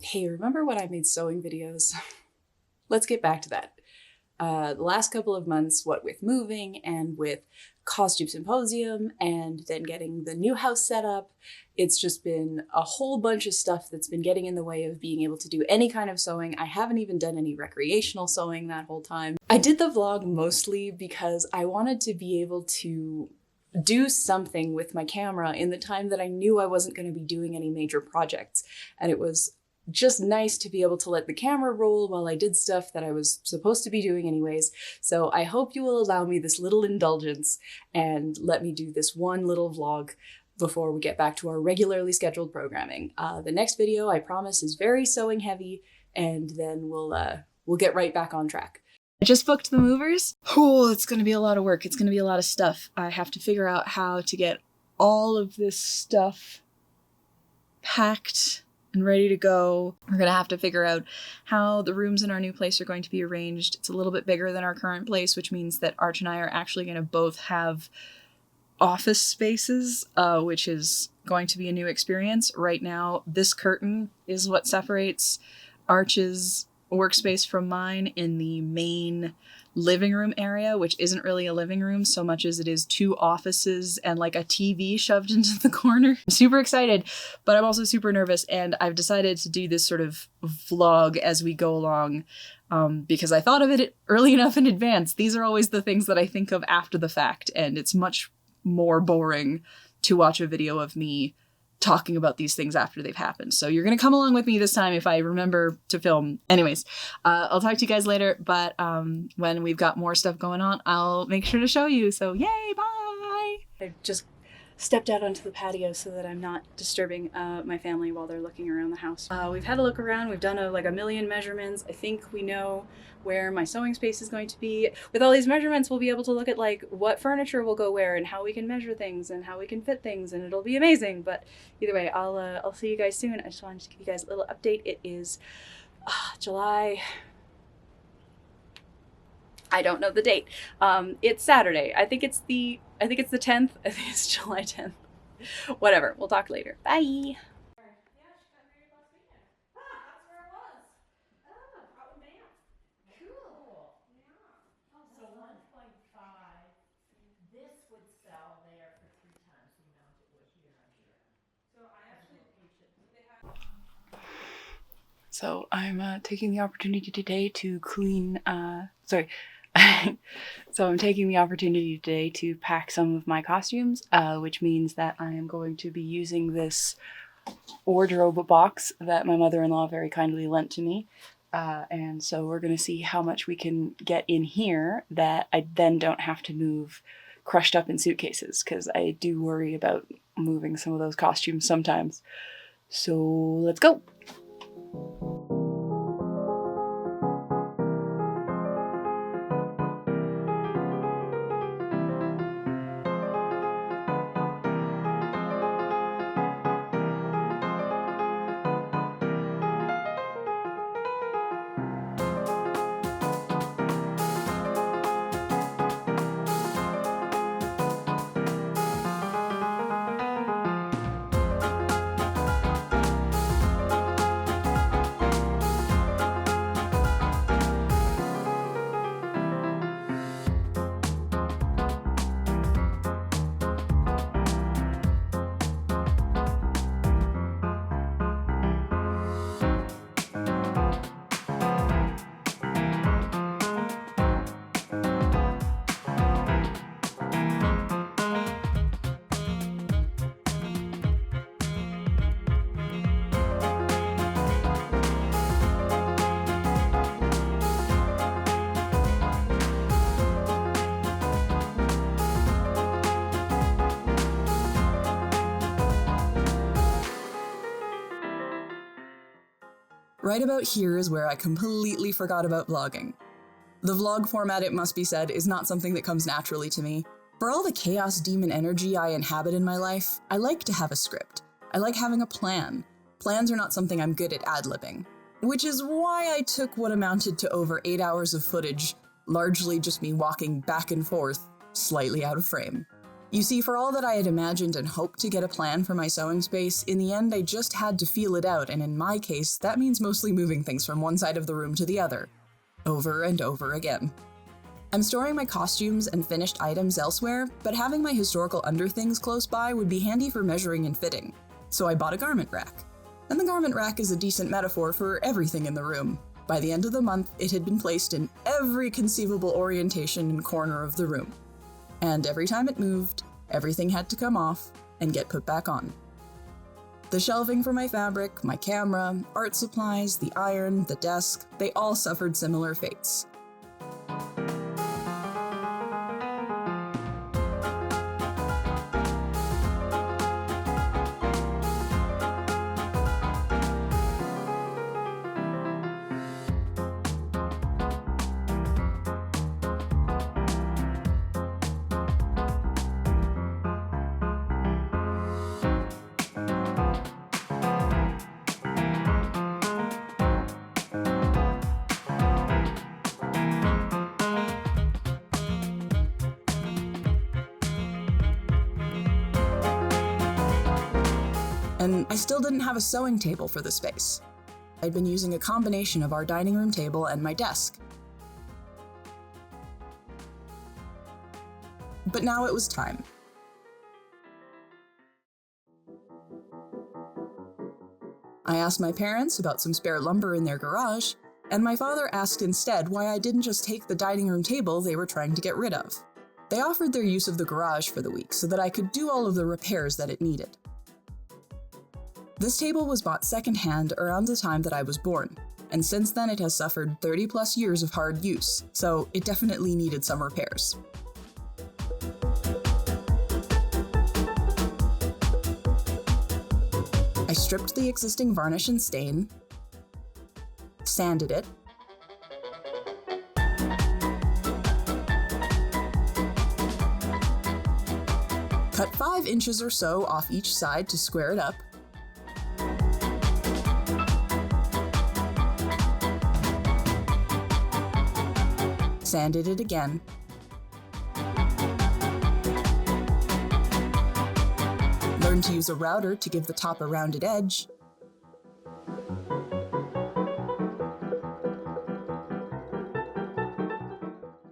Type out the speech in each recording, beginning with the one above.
Hey, remember when I made sewing videos? Let's get back to that. The last couple of months, what with moving and with CosTube Symposium and then getting the new house set up, it's just been a whole bunch of stuff that's been getting in the way of being able to do any kind of sewing. I haven't even done any recreational sewing that whole time. I did the vlog mostly because I wanted to be able to do something with my camera in the time that I knew I wasn't going to be doing any major projects. And it was just nice to be able to let the camera roll while I did stuff that I was supposed to be doing anyways. So I hope you will allow me this little indulgence and let me do this one little vlog before we get back to our regularly scheduled programming. The next video, I promise, is very sewing heavy, and then we'll get right back on track. I just booked the movers. Oh, it's gonna be a lot of work. It's gonna be a lot of stuff. I have to figure out how to get all of this stuff packed and ready to go. We're gonna have to figure out how the rooms in our new place are going to be arranged. It's a little bit bigger than our current place, which means that Arch and I are actually gonna both have office spaces, which is going to be a new experience. Right now, this curtain is what separates Arch's workspace from mine in the main living room area, which isn't really a living room so much as it is two offices and like a TV shoved into the corner. I'm super excited, but I'm also super nervous, and I've decided to do this sort of vlog as we go along because I thought of it early enough in advance. These are always the things that I think of after the fact, and it's much more boring to watch a video of me talking about these things after they've happened. So you're gonna come along with me this time if I remember to film. Anyways, I'll talk to you guys later, but when we've got more stuff going on, I'll make sure to show you. So yay, bye! I just stepped out onto the patio so that I'm not disturbing my family while they're looking around the house. We've had a look around, we've done like a million measurements. I think we know where my sewing space is going to be. With all these measurements, we'll be able to look at like what furniture will go where and how we can measure things and how we can fit things, and it'll be amazing. But either way, I'll see you guys soon. I just wanted to give you guys a little update. It is July. I don't know the date. It's Saturday. I think it's the 10th. I think it's July 10th. Whatever. We'll talk later. Bye. So I'm taking the opportunity today to clean, So I'm taking the opportunity today to pack some of my costumes, which means that I am going to be using this wardrobe box that my mother-in-law very kindly lent to me. And so we're going to see how much we can get in here that I then don't have to move crushed up in suitcases, because I do worry about moving some of those costumes sometimes. So let's go. Right about here is where I completely forgot about vlogging. The vlog format, it must be said, is not something that comes naturally to me. For all the chaos demon energy I inhabit in my life, I like to have a script. I like having a plan. Plans are not something I'm good at ad-libbing. Which is why I took what amounted to over 8 hours of footage, largely just me walking back and forth, slightly out of frame. You see, for all that I had imagined and hoped to get a plan for my sewing space, in the end I just had to feel it out, and in my case, that means mostly moving things from one side of the room to the other, over and over again. I'm storing my costumes and finished items elsewhere, but having my historical underthings close by would be handy for measuring and fitting, so I bought a garment rack. And the garment rack is a decent metaphor for everything in the room. By the end of the month, it had been placed in every conceivable orientation and corner of the room. And every time it moved, everything had to come off and get put back on. The shelving for my fabric, my camera, art supplies, the iron, the desk, they all suffered similar fates. And I still didn't have a sewing table for the space. I'd been using a combination of our dining room table and my desk. But now it was time. I asked my parents about some spare lumber in their garage, and my father asked instead why I didn't just take the dining room table they were trying to get rid of. They offered their use of the garage for the week so that I could do all of the repairs that it needed. This table was bought secondhand around the time that I was born, and since then it has suffered 30 plus years of hard use, so it definitely needed some repairs. I stripped the existing varnish and stain, sanded it, cut 5 inches or so off each side to square it up, sanded it again, learned to use a router to give the top a rounded edge,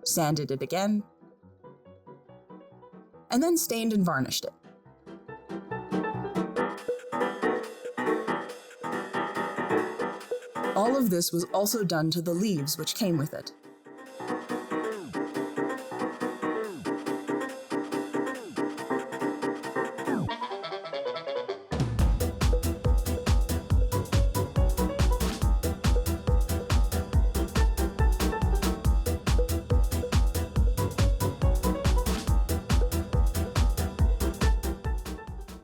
sanded it again, and then stained and varnished it. All of this was also done to the leaves which came with it.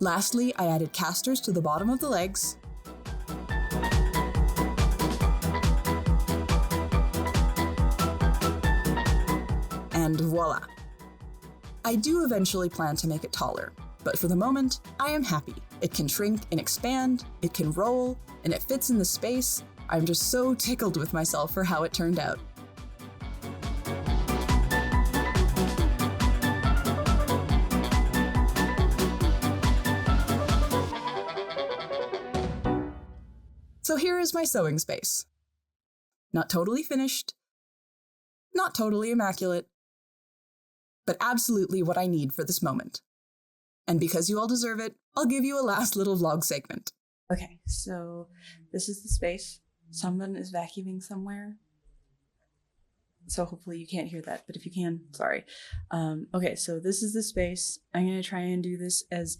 Lastly, I added casters to the bottom of the legs, and voila! I do eventually plan to make it taller, but for the moment, I am happy. It can shrink and expand, it can roll, and it fits in the space. I'm just so tickled with myself for how it turned out. So here is my sewing space. Not totally finished, not totally immaculate, but absolutely what I need for this moment. And because you all deserve it, I'll give you a last little vlog segment. Okay, so this is the space. Someone is vacuuming somewhere. So hopefully you can't hear that, but if you can, sorry. Okay, so this is the space. I'm gonna try and do this as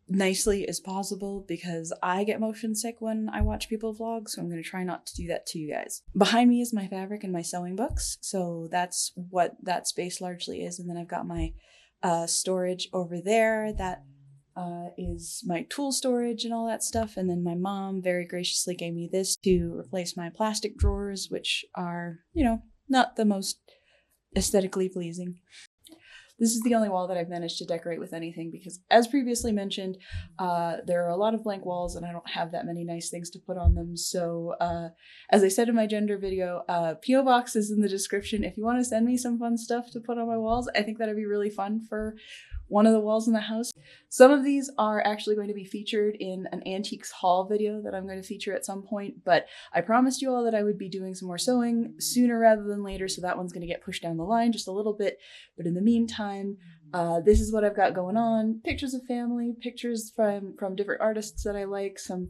nicely as possible because I get motion sick when I watch people vlog, so I'm going to try not to do that to you guys. Behind me is my fabric and my sewing books, so that's what that space largely is. And then I've got my storage over there that is my tool storage and all that stuff. And then my mom very graciously gave me this to replace my plastic drawers, which are, you know, not the most aesthetically pleasing. This is the only wall that I've managed to decorate with anything because, as previously mentioned, there are a lot of blank walls and I don't have that many nice things to put on them. So as I said in my gender video, P.O. Box is in the description. If you want to send me some fun stuff to put on my walls, I think that'd be really fun for one of the walls in the house. Some of these are actually going to be featured in an antiques haul video that I'm going to feature at some point, but I promised you all that I would be doing some more sewing sooner rather than later, so that one's going to get pushed down the line just a little bit. But in the meantime, this is what I've got going on. Pictures of family, pictures from different artists that I like, some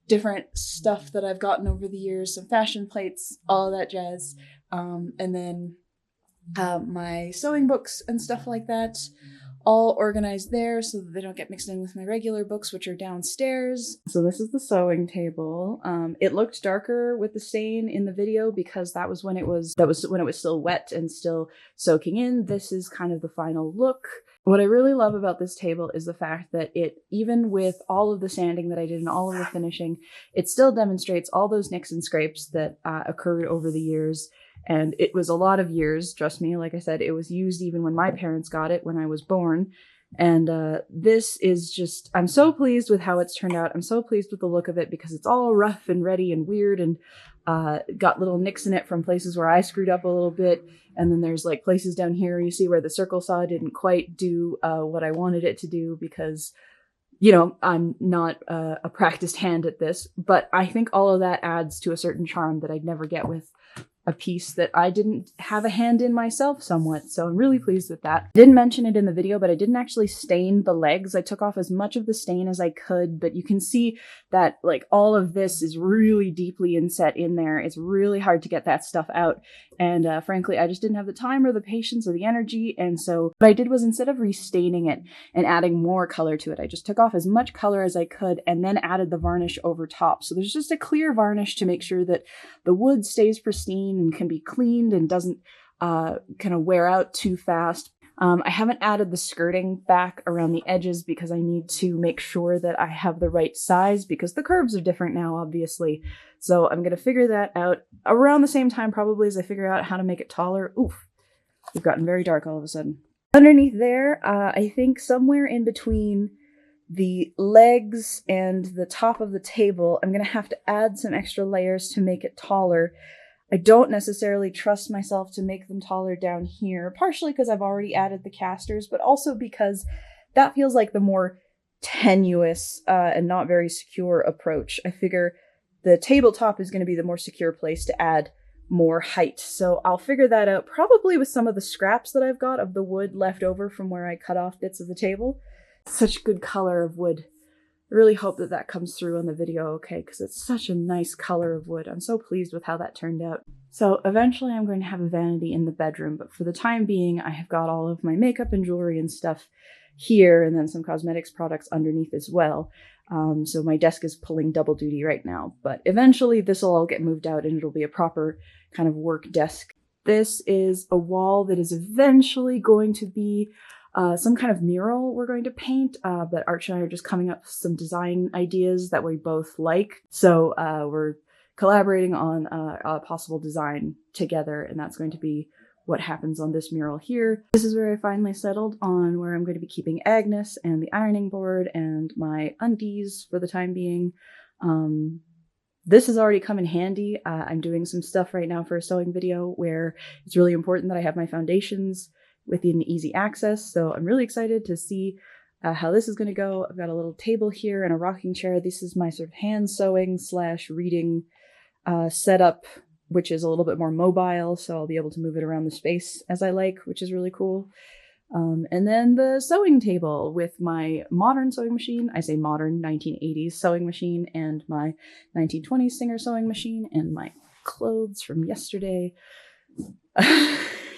different stuff that I've gotten over the years, some fashion plates, all of that jazz. And then my sewing books and stuff like that, all organized there so that they don't get mixed in with my regular books, which are downstairs. So this is the sewing table. It looked darker with the stain in the video because that was when it was still wet and still soaking in. This is kind of the final look. What I really love about this table is the fact that it, even with all of the sanding that I did and all of the finishing, it still demonstrates all those nicks and scrapes that occurred over the years. And it was a lot of years, trust me. Like I said, it was used even when my parents got it when I was born. And this is just, I'm so pleased with how it's turned out. I'm so pleased with the look of it because it's all rough and ready and weird and got little nicks in it from places where I screwed up a little bit. And then there's like places down here you see where the circle saw didn't quite do what I wanted it to do because, you know, I'm not a practiced hand at this. But I think all of that adds to a certain charm that I'd never get with a piece that I didn't have a hand in myself somewhat, so I'm really pleased with that. I didn't mention it in the video, but I didn't actually stain the legs. I took off as much of the stain as I could, but you can see that like all of this is really deeply inset in there. It's really hard to get that stuff out, and frankly, I just didn't have the time or the patience or the energy, and so what I did was instead of restaining it and adding more color to it, I just took off as much color as I could and then added the varnish over top. So there's just a clear varnish to make sure that the wood stays pristine and can be cleaned and doesn't kind of wear out too fast. I haven't added the skirting back around the edges because I need to make sure that I have the right size because the curves are different now, obviously. So I'm going to figure that out around the same time probably as I figure out how to make it taller. Oof, we've gotten very dark all of a sudden. Underneath there, I think somewhere in between the legs and the top of the table, I'm going to have to add some extra layers to make it taller. I don't necessarily trust myself to make them taller down here, partially because I've already added the casters, but also because that feels like the more tenuous and not very secure approach. I figure the tabletop is going to be the more secure place to add more height. So I'll figure that out probably with some of the scraps that I've got of the wood left over from where I cut off bits of the table. Such good color of wood. I really hope that that comes through on the video okay, because it's such a nice color of wood. I'm so pleased with how that turned out. So eventually I'm going to have a vanity in the bedroom, but for the time being, I have got all of my makeup and jewelry and stuff here, and then some cosmetics products underneath as well. So my desk is pulling double duty right now, but eventually this will all get moved out and it'll be a proper kind of work desk. This is a wall that is eventually going to be some kind of mural we're going to paint, but Arch and I are just coming up with some design ideas that we both like. So we're collaborating on a possible design together, and that's going to be what happens on this mural here. This is where I finally settled on where I'm going to be keeping Agnes and the ironing board and my undies for the time being. This has already come in handy. I'm doing some stuff right now for a sewing video where it's really important that I have my foundations within easy access, so I'm really excited to see how this is going to go. I've got a little table here and a rocking chair. This is my sort of hand sewing / reading setup, which is a little bit more mobile, so I'll be able to move it around the space as I like, which is really cool. And then the sewing table with my modern sewing machine. I say modern, 1980s sewing machine, and my 1920s Singer sewing machine, and my clothes from yesterday.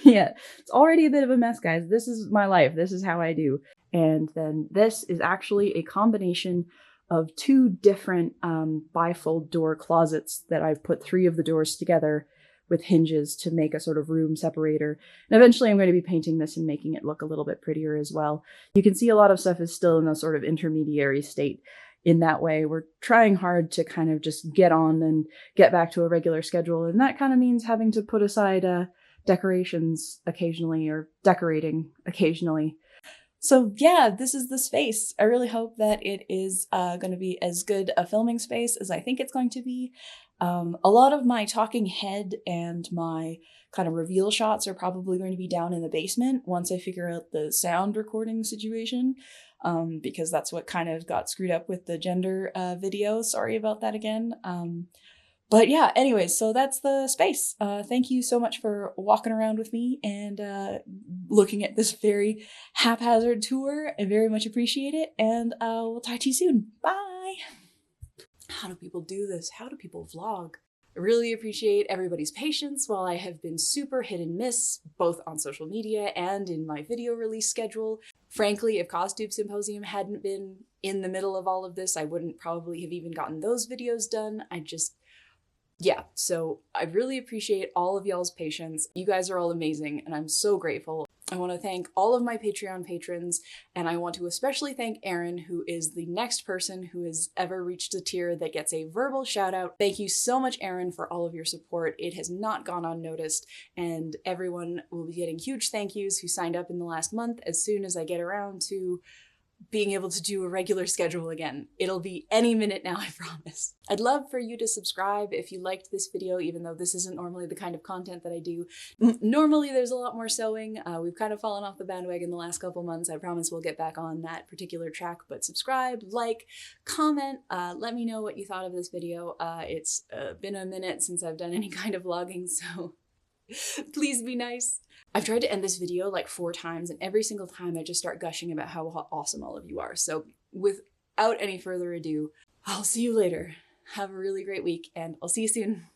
Yeah, it's already a bit of a mess, guys. This is my life. This is how I do. And then this is actually a combination of two different bifold door closets that I've put 3 of the doors together with hinges to make a sort of room separator. And eventually I'm going to be painting this and making it look a little bit prettier as well. You can see a lot of stuff is still in a sort of intermediary state in that way. We're trying hard to kind of just get on and get back to a regular schedule. And that kind of means having to put aside decorations occasionally or decorating occasionally. So yeah, this is the space. I really hope that it is going to be as good a filming space as I think it's going to be. A lot of my talking head and my kind of reveal shots are probably going to be down in the basement once I figure out the sound recording situation, because that's what kind of got screwed up with the gender video. Sorry about that again. But yeah, anyways, so that's the space. Thank you so much for walking around with me and looking at this very haphazard tour. I very much appreciate it. And we'll talk to you soon. Bye. How do people do this? How do people vlog? I really appreciate everybody's patience while I have been super hit and miss, both on social media and in my video release schedule. Frankly, if CosTube Symposium hadn't been in the middle of all of this, I wouldn't probably have even gotten those videos done. Yeah, so I really appreciate all of y'all's patience. You guys are all amazing, and I'm so grateful. I want to thank all of my Patreon patrons, and I want to especially thank Erin, who is the next person who has ever reached a tier that gets a verbal shout out. Thank you so much, Erin, for all of your support. It has not gone unnoticed, and everyone will be getting huge thank yous who signed up in the last month as soon as I get around to being able to do a regular schedule again. It'll be any minute now, I promise. I'd love for you to subscribe if you liked this video, even though this isn't normally the kind of content that I do. Normally there's a lot more sewing. We've kind of fallen off the bandwagon the last couple months. I promise we'll get back on that particular track, but subscribe, like, comment, let me know what you thought of this video. It's been a minute since I've done any kind of vlogging, so please be nice. I've tried to end this video like 4 times, and every single time I just start gushing about how awesome all of you are. So without any further ado, I'll see you later. Have a really great week, and I'll see you soon.